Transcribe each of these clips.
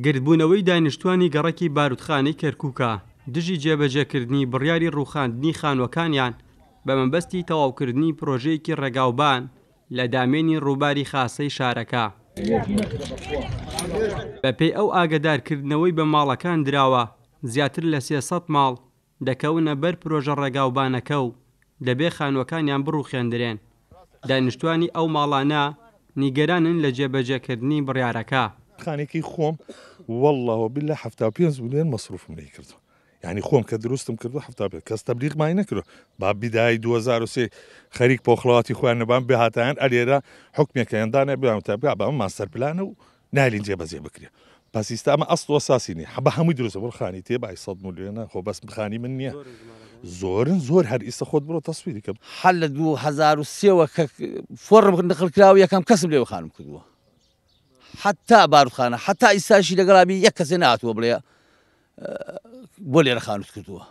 گردبوونەوەی دانیشتوانی گەڕەکی بارودخانەی کەرکووکە دژی جێبەجێکردنی بڕیاری ڕووخاندنی خانووەکانیان بە مەبەستی تەواوکردنی پرۆژەیەکی ڕێگاوبان لە دامێنی ڕووباری خاسەی شارەکە. بەپێی ئەو ئاگادارکردنەوەی بە ماڵەکان دراوە زیاتر لە 300 ماڵ دەکەونە بەر پرۆژە ڕێگاوبانەکە و دەبێ خانووەکانیان بڕووخێندرێن. دانیشتوانی ئەو ماڵانە نیگەرانن لە جێبەجێکردنی بڕیارەکە. خانێکی خۆم والله بالله 75 ملیۆن مەسروفم لێ کردو، یعنی خۆم کە دروستم کردو 75 کەس تەبلیغ مای نەکردو. با بیدای 2003 خەریک پۆخڵەواتی خۆیان نەبان بێهاتیان ئەلێرە حکمێکەیاندانە بێم تابگا بە ماستەر پلانە و نالین جێبەجێ بکرێ. پس ئێستا ئەسڵ وەساسی نییە بە هەمووی دروستە بۆ خانی تێبای 100 ملیۆنە خۆ بەس بخانی من نییە. زۆرن زۆر هەر ئێستا خۆت بڕۆ تەسویری کەم حەل لە 2003 کە فۆڕم نقلکراوە یەکەم کەسم لێوە خانم کردووە، حتا بارودخانە حتا ئیساشی لەگەڵابی یەک کەسێ نهاتووە بڵێ بۆ لێرە خانوت کردووە.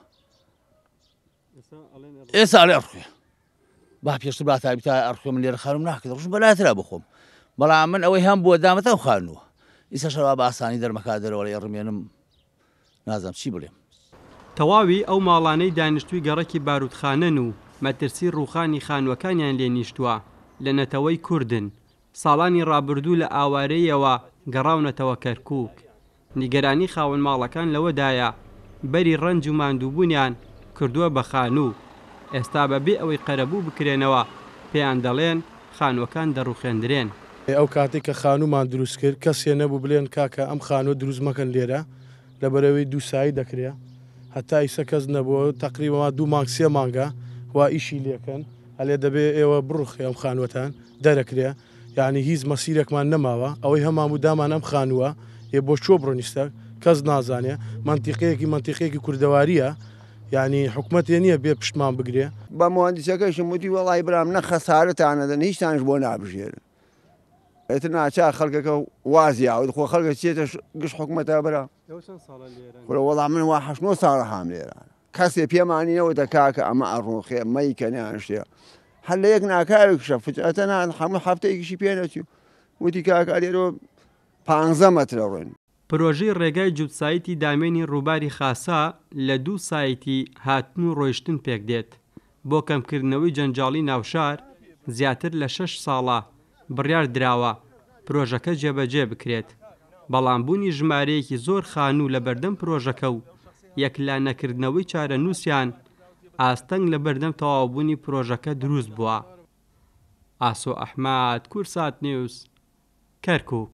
ئێستا ئەڵێ ئەڕخوێ با پێشتر باتابی تا ئەڕخوێ من لێرە خانوم ناکرد ڕژم بەلاترا بخۆم، بەڵام من ئەوەی هەم بۆ دامەتە و خانووە ئیسا شەوا بە ئاسانی دەرمەکا دەرەوە لە ڕمێنم نازانم چی بڵێم. تەواوی ئەو ماڵانەی دانیشتووی گەڕەکی بارودخانەن و مەترسی ڕووخانی خانووەکانیان لێ نیشتووە لە نەتەوەی کوردن. ساڵانی ڕابردوو لە ئاوارەیەوە گەڕاونەتەوە کەرکووک. نیگەرانی خاوەن ماڵەکان لەوەدایە بەری ڕەنج و ماندووبوونیان کردووە بە خانوو. ئێستا بەبێ ئەوەی قەرەبوو بکرێنەوە پێیان دەڵێن خانووەکان دەڕووخێندرێن. ئەو کاتێک کە خانوومان دروست کرد کەسێ نەبوو بڵێن کاکە ئەم خانووە دروست مەکەن لێرە لەبەرەوەی دووسایی دەکرێ، هەتا ئیسە کەس نەبووە تقریبا 2 مانگ 3 مانگە وا ئیشی لێکەن هەلێ دەبێ ئێوە بڕوخێ ئەم خانوەتان دەرەکرێ، یعنی هیچ مەسیرێکمان نەماوە ئەوەی هەمان و دامان ئەم خانووە ێ بۆ چۆ بڕۆنیستە کەس نازانێ منتیقەیەکی کوردەواریە، یعنی حکومەتێ نییە بێ پشتمان بگرێ. بە مهندسەکەشم وتی وەڵای برام نە خەسارەتانەدەن هیچتانش بۆ نابژێرن. ئێتر ناچا خەڵکەکە وازیاوت خۆ خەڵکە چێتە گشت حکومەتە بەرە وەڵام من وا 8 ساڵە هام لێرە کەسێ پێمانینەوەتە کاکە ئەمە ئەڕۆخێ مەیکەنیان شتێ هەر لە یەک ناکاوێکشە فجەتەنان هەموو هەفتەیەکیشی پێنەچی وتی کاکە لێرەوە 15 مەترە ڕۆین. پرۆژەی ڕێگای جووتسایتی دامێنی ڕووباری خاسا لە 2 سایتی هاتن و ڕۆیشتن پێک دێت. بۆ کەمکردنەوەی جەنجاڵی ناوشار زیاتر لە 6 ساڵە بڕیار دراوە پرۆژەکە جێبەجێ بکرێت. بەڵامبوونی ژمارەیەکی زۆر خانوو لە بەردەم پرۆژەکە و یەکلانەکردنەوەی چارە نووسیان ئاستەنگ لە بەردەم تەواوبوونی پرۆژەکە دروست بووە. ئاسۆ ئەحماد، کورسات نیوز، کەرکووک.